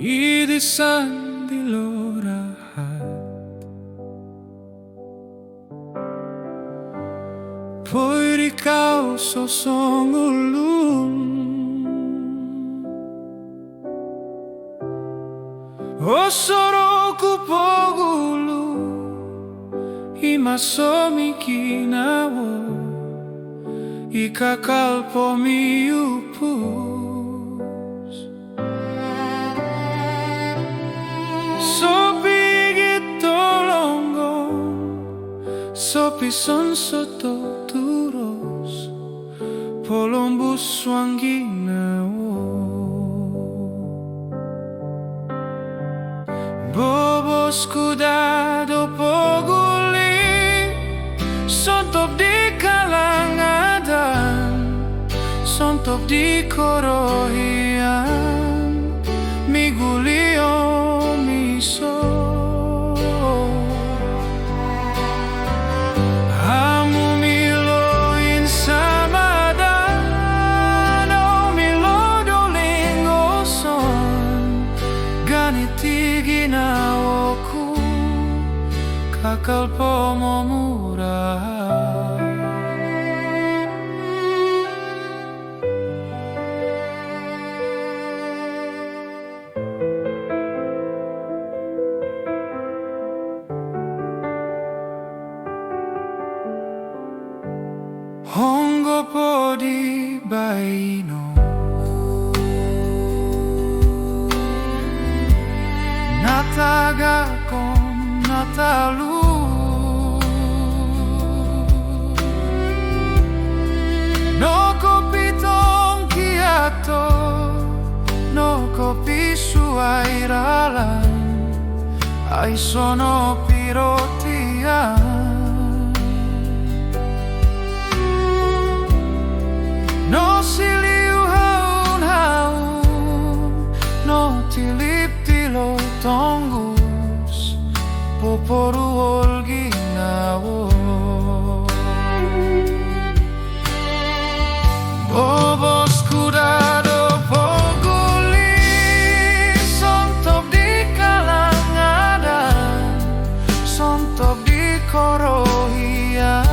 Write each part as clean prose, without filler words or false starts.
Idisan di lorahat Pwede ikaw sosongulun Osoro ku pogulu Imasomi kinawo Ikakal pomiupus Sopi gitolonggong Sopi sonsoto turus Polombus wangginawo Bobos kudado poguli Sontop di kalangadan Sontop di korohian Migulio miso Hamu miloin samadan O milodolingoson Ganiti ginawoku Kakal pomomura Hongo po di baino Nataga kom natalu No kopi tong kiato No kopi suairalan Ai sono pirotian No siliu haun-haun No tilip tilo tonggus Poporu olginawo Bobos kudado poguli Sontop di kalangadan Sontop di korohian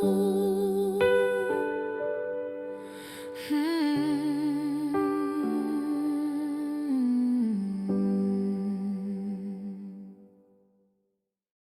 Oh